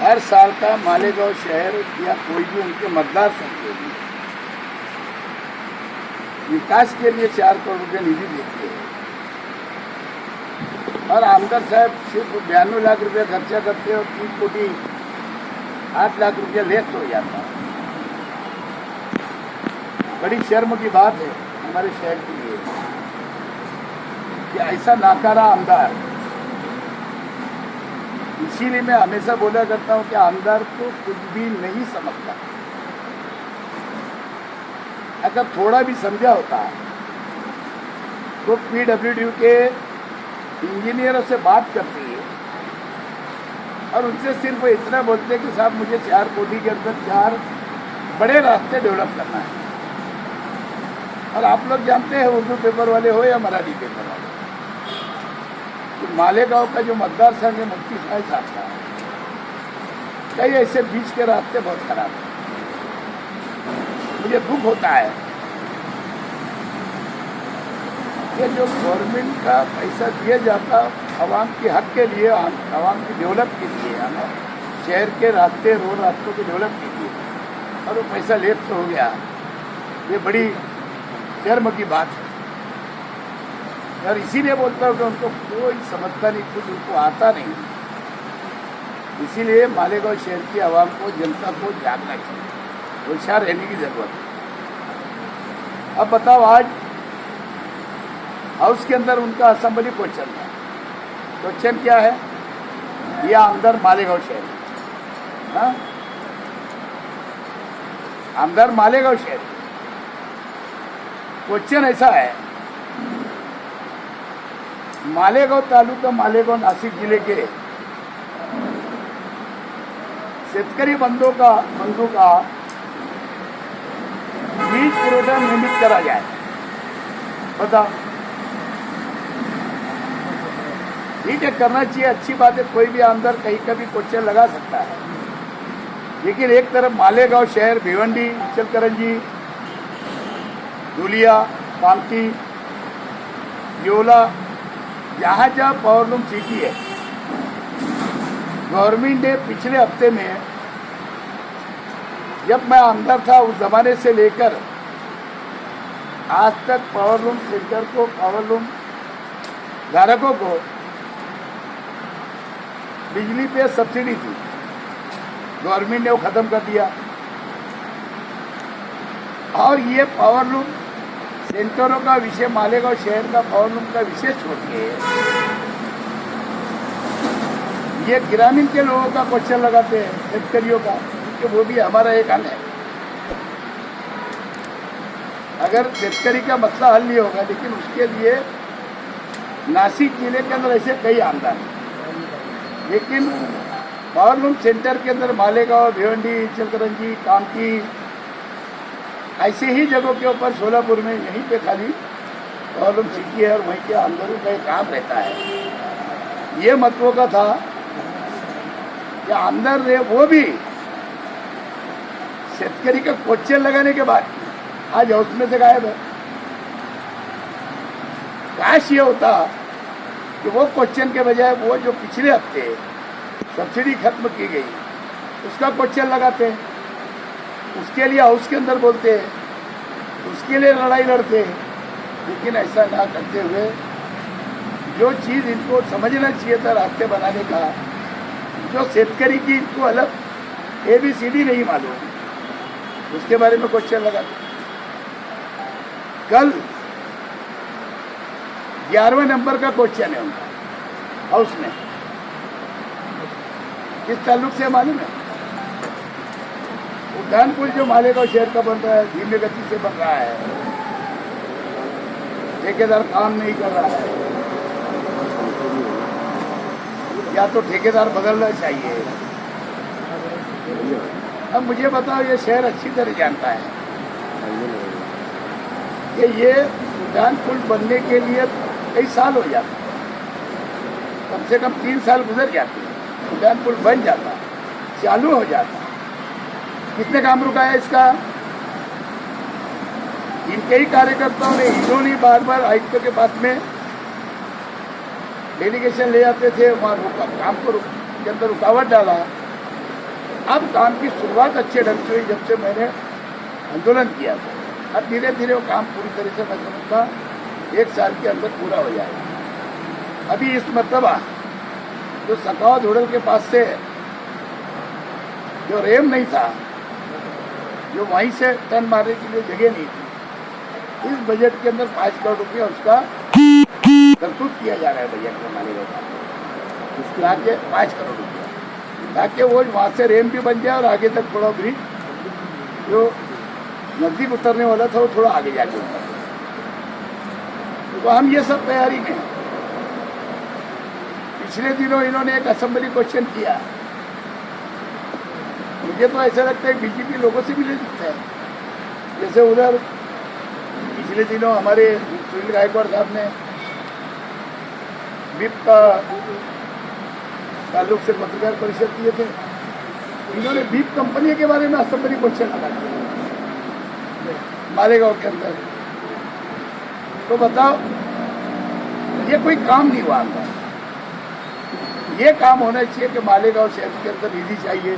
हर साल का मालेगांव शहर या कोई भी उनके मतदार संघ के लिए विकास के लिए 4 करोड़ रुपये निधि देती है और आमदार साहब सिर्फ 92 लाख रुपया खर्चा करते हैं और 3 कोटी 8 लाख रुपया लेफ्ट हो जाता है। बड़ी शर्म की बात है हमारे शहर के लिए कि ऐसा नाकारा आमदार। इसीलिए मैं हमेशा बोला करता हूं कि आमदार को कुछ भी नहीं समझता। अगर थोड़ा भी समझा होता तो पीडब्ल्यूडी के इंजीनियरों से बात करती है और उनसे सिर्फ इतना बोलते कि साहब मुझे 4 कोटी के अंदर 4 बड़े रास्ते डेवलप करना है। और आप लोग जानते हैं उर्दू पेपर वाले हो या मराठी पेपर वाले, तो मालेगांव का जो मतदार संघ है मुफ्ती साहब का, कई ऐसे बीच के रास्ते बहुत खराब हैं। मुझे दुख होता है कि जो गवर्नमेंट का पैसा दिया जाता आवाम के हक के लिए, आवाम की डेवलप के लिए, हमें शहर के रास्ते रोड रास्तों के डेवलप के लिए, और वो पैसा लेफ्ट हो गया। ये बड़ी शर्म की बात है और इसीलिए बोलता हूँ कि उनको कोई समझता नहीं, कुछ उनको आता नहीं। इसीलिए मालेगांव शहर की आवाम को, जनता को जागना चाहिए, होशियार रहने की जरूरत है। अब बताओ, आज हाउस के अंदर उनका असेंबली क्वेश्चन था। क्वेश्चन क्या है? यह आमदार मालेगांव शहर, हाँ, आमदार मालेगांव शहर। क्वेश्चन ऐसा है, मालेगांव तालुका, मालेगांव नासिक जिले के शेतकरी बंधु का बीज पुरवठा नियमित करा जाए। बताओ, ठीक है, करना चाहिए, अच्छी बात है। कोई भी आमदार कहीं का भी क्वेश्चन लगा सकता है, लेकिन एक तरफ मालेगांव शहर, भिवंडी, इचलकरंजी, धुलिया, कामती, योला, जहाँ जहाँ पावरलूम सिटी है, गवर्नमेंट ने पिछले हफ्ते में, जब मैं आमदार था उस जमाने से लेकर आज तक पावरलूम सेंटर को, पावरलूम धारकों को बिजली पे सब्सिडी थी, गवर्नमेंट ने वो खत्म कर दिया। और ये पावरलूम सेंटरों का विषय, मालेगांव शहर का पावरलूम का विषय छोड़ के ये ग्रामीण के लोगों का क्वेश्चन लगाते हैं, शेतकरियों का, क्योंकि वो भी हमारा एक अंग है। अगर शेतकरी का मसला हल नहीं होगा, लेकिन उसके लिए नासिक जिले के अंदर ऐसे कई आमदार हैं, लेकिन पावरलूम सेंटर के अंदर मालेगांव, भिवंडी, इचलकरंजी, कामती, ऐसे ही जगहों के ऊपर, सोलापुर में यहीं पे खाली पावरलूम सिटी है और वहीं के आमदारों का एक काम रहता है। ये महत्व का था कि आमदार ने वो भी शेतकरी का क्वेश्चन लगाने के बाद आज हाउस में से गायब है। काश ये होता कि वो क्वेश्चन के बजाय वो जो पिछले हफ्ते सब्सिडी खत्म की गई उसका क्वेश्चन लगाते हैं, उसके लिए हाउस के अंदर बोलते हैं, उसके लिए लड़ाई लड़ते हैं। लेकिन ऐसा ना करते हुए जो चीज़ इनको समझना चाहिए था रास्ते बनाने का, जो शेतकरी की इनको अलग ABCD नहीं मालूम, उसके बारे में क्वेश्चन लगाते। कल 11वें नंबर का क्वेश्चन है उनका हाउस में, किस ताल्लुक से मालूम है? उद्यान पुल जो मालेगांव शहर का बन रहा है, धीमे गति से बन रहा है, ठेकेदार काम नहीं कर रहा है, या तो ठेकेदार बदलना चाहिए। अब मुझे बताओ, ये शहर अच्छी तरह जानता है कि ये उद्यान पुल बनने के लिए कई साल हो जाते, कम से कम 3 साल गुजर जाते, उद्यान पुल बन जाता, चालू हो जाता। किसने काम रुका है इसका? इनके ही कार्यकर्ताओं ने, इन्होंने बार बार आयुक्त के पास में डेलीगेशन ले आते थे, वहाँ काम को के अंदर रुकावट डाला अब काम की शुरुआत अच्छे ढंग से हुई जब से मैंने आंदोलन किया था। अब धीरे धीरे वो काम पूरी तरह से मैं समझता 1 साल के अंदर पूरा हो जाएगा। अभी इस मरतबा जो सखावत होटल के पास से जो रेम नहीं था, जो वहीं से टर्न मारने के लिए जगह नहीं थी, इस बजट के अंदर 5 करोड़ रुपया उसका प्रस्तुत किया जा रहा है बजट में मालेगांव का, ताकि 5 करोड़ रुपया, ताकि वो वहाँ से रेम भी बन जाए और आगे तक थोड़ा ब्रिज जो नजदीक उतरने वाला था वो थोड़ा आगे जाके उतर। तो हम ये सब तैयारी में हैं। पिछले दिनों इन्होंने एक असेंबली क्वेश्चन किया, मुझे तो ऐसा लगता है बीजेपी लोगों से भी ले सकता है। जैसे उधर पिछले दिनों हमारे सुनील गायकवाड़ साहब ने विप का ताल्लुक से पत्रकार परिषद किए थे, इन्होंने विप कंपनी के बारे में असेंबली क्वेश्चन लगा दिया मालेगांव के अंदर। तो बताओ, ये कोई काम नहीं हुआ था। ये काम होना चाहिए कि मालेगांव शहर के अंदर निधि चाहिए,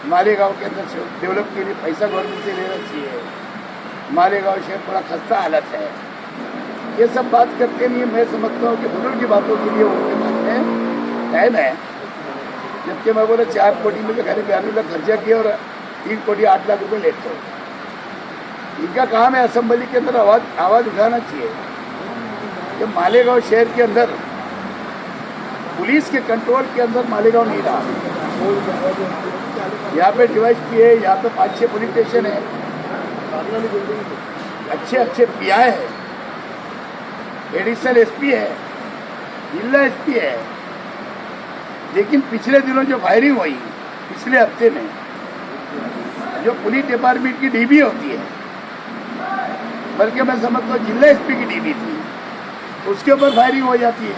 मालेगांव के अंदर डेवलप के लिए पैसा गवर्नमेंट से लेना चाहिए, मालेगांव शहर बड़ा खस्ता हालत है। ये सब बात करके नहीं, मैं समझता हूँ कि बुजुर्ग की बातों के लिए उनके पास में टाइम है। जबकि मैं बोला 4 कोटी में घर 92 लाख खर्चा किया और 3 कोटी 8 लाख रुपये लेते हो। इनका काम है असेंबली के अंदर आवाज़ उठाना चाहिए कि मालेगांव शहर के अंदर पुलिस के कंट्रोल के अंदर मालेगांव नहीं रहा। यहाँ पे डिवाइस भी है, यहाँ पे 5-6 पुलिस स्टेशन है, अच्छे पीआई है, एडिशनल एसपी है, जिला एसपी है। लेकिन पिछले दिनों जो फायरिंग हुई पिछले हफ्ते में, जो पुलिस डिपार्टमेंट की डीबी होती है, बल्कि मैं समझता हूँ जिला एसपी की डीबी थी, उसके ऊपर फायरिंग हो जाती है।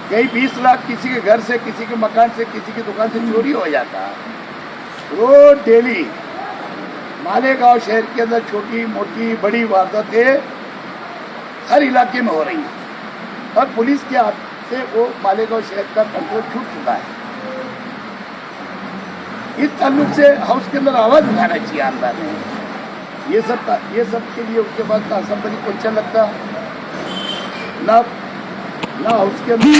कहीं 20 लाख किसी के घर से, किसी के मकान से, किसी की दुकान से चोरी हो जाता है। रोज डेली मालेगांव शहर के अंदर छोटी मोटी बड़ी वारदातें हर इलाके में हो रही हैं और पुलिस के हाथ से वो मालेगांव शहर का कंट्रोल छूट चुका है। इस ताल्लुक से हाउस के अंदर आवाज़ उठाना चाहिए आमदार ने। ये सब के लिए उसके बाद ना असेंबली क्वेश्चन लगता ना हाउस के अंदर।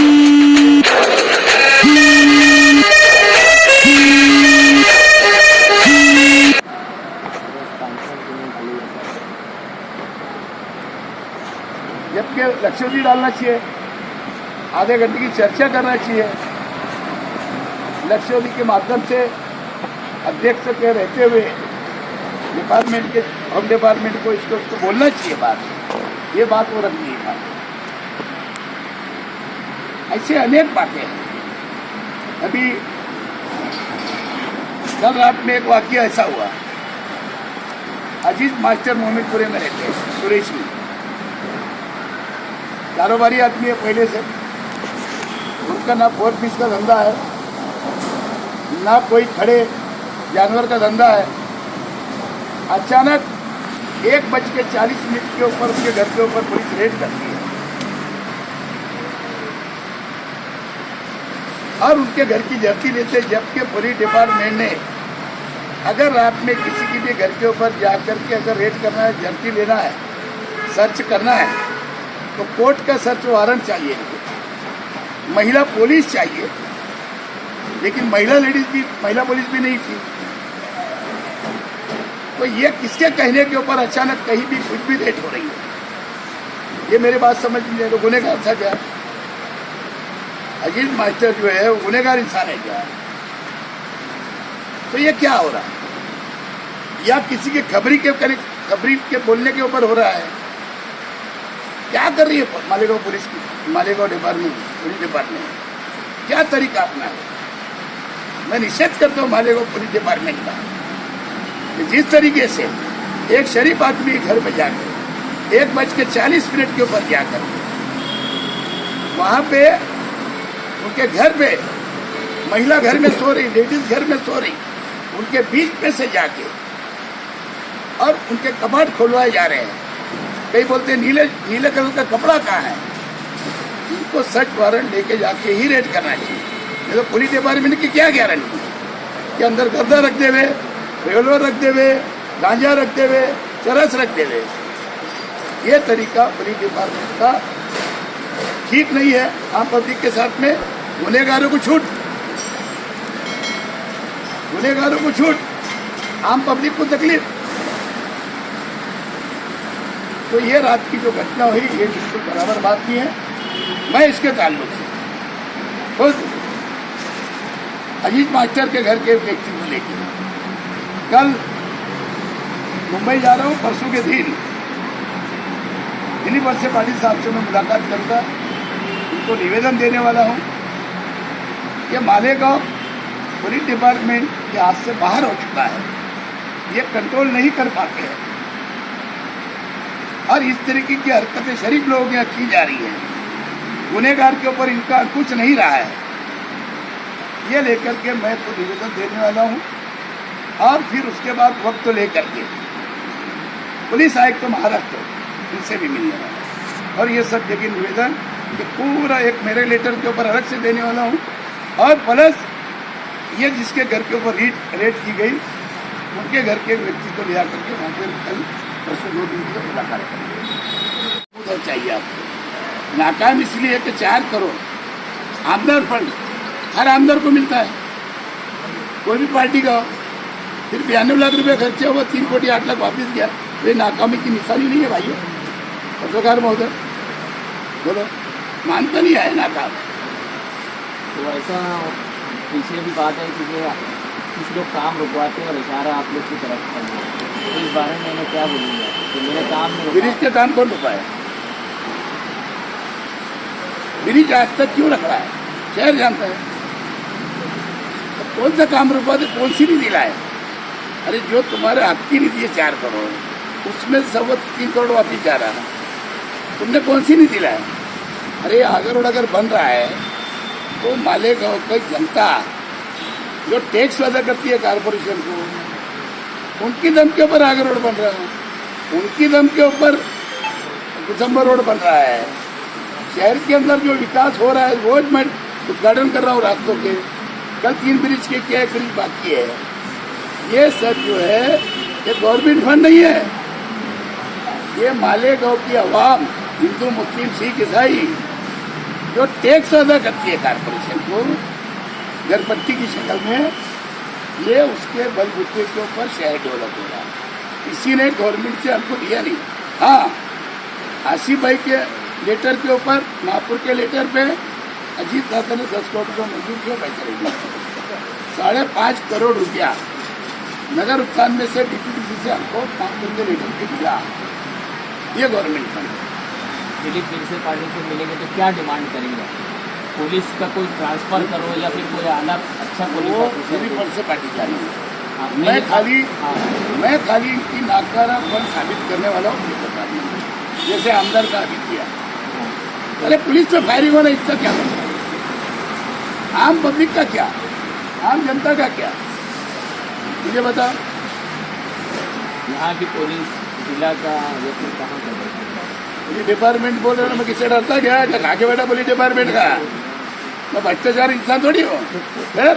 जबकि लक्ष्य डालना चाहिए, आधे घंटे की चर्चा करना चाहिए, लक्ष्य के माध्यम से अध्यक्ष के रहते हुए डिपार्टमेंट के होम डिपार्टमेंट को इसको बोलना चाहिए बात। ये बात वो रख नहीं था। ऐसे अनेक बातें हैं। अभी कल रात में एक वाकया ऐसा हुआ, अजीज मास्टर मोमिनपुरे में रहते हैं, कुरैशी कारोबारी आदमी है पहले से। उनका ना 4 पीस का धंधा है, ना कोई खड़े जानवर का धंधा है। अचानक 1:40 के ऊपर उसके घर के ऊपर पुलिस रेड करती है और उनके घर की जब्ती लेते। जबकि पुलिस डिपार्टमेंट ने अगर रात में किसी की भी घर के ऊपर जाकर के अगर रेड करना है, जब्ती लेना है, सर्च करना है, तो कोर्ट का सर्च वारंट चाहिए, महिला पुलिस चाहिए। लेकिन महिला पुलिस भी नहीं थी। तो ये किसके कहने के ऊपर अचानक कहीं भी कुछ भी रेड हो रही है? ये मेरी बात समझ में तो गुनहगार था क्या? अजीज मास्टर जो है वो गुनहगार इंसान है क्या? तो ये क्या हो रहा है? या किसी के खबरी के बोलने के ऊपर हो रहा है? क्या कर रही है मालेगांव पुलिस की, मालेगांव पुलिस डिपार्टमेंट क्या तरीका अपना है? मैं निषेध करता हूँ मालेगांव पुलिस डिपार्टमेंट का। जिस तरीके से एक शरीफ आदमी घर में जाकर 1:40 के ऊपर जाकर वहाँ पे उनके घर पे महिला घर में सो रही, लेडीज घर में सो रही, उनके बीच में से जाके और उनके कपाट खुलवाए जा रहे हैं। कई बोलते हैं नीले कलर का कपड़ा कहाँ है? इनको सर्च वारंट लेके जाके ही रेड करना चाहिए। तो पुलिस डिपार्टमेंट की क्या गारंटी? के अंदर गर्दा रखते हुए, रिवॉल्वर रखते हुए, गांजा रखते हुए, चरस रखते हुए। ये तरीका पुलिस डिपार्टमेंट का ठीक नहीं है। आम पब्लिक के साथ में गुनहगारों को छूट, गुनहगारों को छूट, आम पब्लिक को तकलीफ। तो ये रात की जो घटना हुई ये बिल्कुल बराबर बात नहीं है। मैं इसके ताल्लुक से खुद अजीत मास्टर के घर के व्यक्ति को लेकर कल मुंबई जा रहा हूँ। परसों के दिन दिल्ली बस से पाटिल साहब से मैं मुलाकात करूँगा, उनको निवेदन देने वाला हूँ कि मालेगांव पुलिस डिपार्टमेंट के हाथ से बाहर हो चुका है, ये कंट्रोल नहीं कर पाते हैं और इस तरीके की हरकतें शरीफ लोगों के यहाँ की जा रही है। गुनहगार के ऊपर इनका कुछ नहीं रहा है। ये लेकर के मैं तो निवेदन देने वाला हूँ और फिर उसके बाद वक्त तो लेकर के पुलिस आयुक्त तो महाराष्ट्र इनसे भी मिलने वाला है और ये सब जगह निवेदन कि पूरा एक मेरे लेटर के ऊपर अलग से देने वाला हूँ और प्लस ये जिसके घर के ऊपर रेड की गई उनके घर के व्यक्ति को ले आकर के वहाँ पर कल परसों 2 दिन की मुलाकात करेंगे। उधर चाहिए आपको नाकाम इसलिए है कि 4 करोड़ आमदार फंड हर आमदार को मिलता है, कोई भी पार्टी का हो। फिर 92 लाख रुपये खर्चा हुआ, 3 कोटी 8 लाख वापस गया। तो ये नाकामी की निशानी नहीं है भाइयों। पत्रकार महोदय बोलो, मानता नहीं आए नाकाम। तो ऐसा पीछे भी बात है कि कुछ लोग काम रुकवाते हैं और इशारा आप लोग की तरफ करते हैं, तो इस बारे में मैं क्या बोलूँगा कि मेरे काम में ब्रिज के काम कौन रुकाया? ब्रिज आज तक क्यों रख रहा है? शहर जानता है। तो कौन सा काम रुकवाते, कौन सी नीति लाए? अरे जो तुम्हारे हक की नीति है 4 करोड़, उसमें 3 करोड़ वापिस जा रहा है। तुमने कौन सी नीति लाए? अरे आगर रोड अगर बन रहा है तो मालेगांव की जनता जो टैक्स अदा करती है कारपोरेशन को, उनकी दम के ऊपर आगर रोड बन रहा है, उनकी दम के ऊपर दिसंबर रोड बन रहा है। शहर के अंदर जो विकास हो रहा है, रोज मैं उद्घाटन कर रहा हूँ रास्तों के। कल 3 ब्रिज के क्या ब्रिज बाकी है। ये सब जो है ये गवर्नमेंट फंड नहीं है, ये मालेगांव की आवाम, हिंदू मुस्लिम सिख ईसाई जो टैक्स अदा करती है कारपोरेशन को घरपट्टी की शक्ल में, ये उसके बलबूते के ऊपर शहर डेवलप हो रहा है। इसी ने गवर्नमेंट से हमको दिया नहीं। हाँ, आसिफ भाई के लेटर के ऊपर, महापुर के लेटर पे अजीत दादा ने 10 करोड़ रुपये मंजूर किया, पैसा नहीं दिया। 5.5 करोड़ रुपया नगर उत्थान में से डीपीडीसी से हमको महापुर के लेटर पे मिला। ये गवर्नमेंट फंड है। दिलीप से पार्टी से मिलेंगे तो क्या डिमांड करेंगे? पुलिस का कोई ट्रांसफर करो या फिर कोई अलग अच्छा पुलिस ऑफिसर से पार्टी जा रही है। मैं खाली इनकी नाकारापन साबित करने वाला हूँ, जैसे आमदार का अभी किया। अरे पुलिस पे फायरिंग होना इसका क्या मतलब? आम पब्लिक का क्या, आम जनता का क्या, मुझे बताओ। यहाँ की पुलिस जिला का या फिर कहाँ का? पुलिस डिपार्टमेंट बोल रहे हो, मैं किससे डरता क्या? आगे बैठा पुलिस डिपार्टमेंट का, मैं भ्रष्टाचार इंसान थोड़ी हूँ। फिर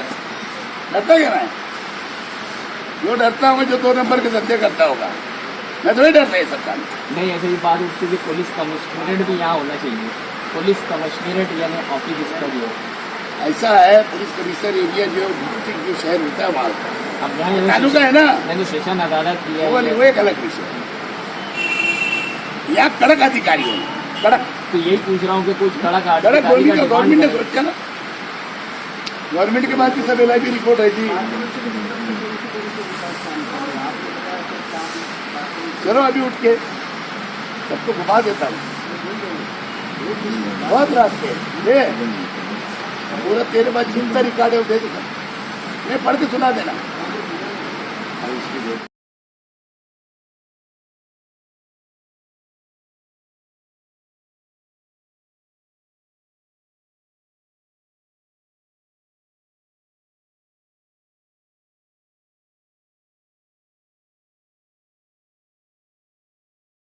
डरता क्या मैं? जो डरता हूँ जो 2 नंबर के धंधे करता होगा, मैं थोड़ी डरता है सब काम। नहीं, ऐसे भी बात उठती है कि पुलिस कमिश्नरेट भी यहाँ होना चाहिए। पुलिस कमिश्नरेट यानी ऑफिस इसका भी हो। ऐसा है, पुलिस कमिश्नर एरिया जो डिस्ट्रिक्ट जो शहर होता है वहाँ का, अब यहाँ तालुका है ना, नेगोशिएशन अदालत की है, वो एक अलग विषय है। यहाँ कड़क अधिकारी होना, कड़क। तो यही पूछ रहा हूँ कि कुछ कड़क गवर्नमेंट ने सोचा ना, गवर्नमेंट के बाद की सब LIB रिपोर्ट है जी। चलो अभी उठ के सबको घुमा देता हूँ, बहुत रास्ते दे, पूरा तेरे पास जितना रिकॉर्ड है वो दे देता, मैं पढ़ के सुना देना।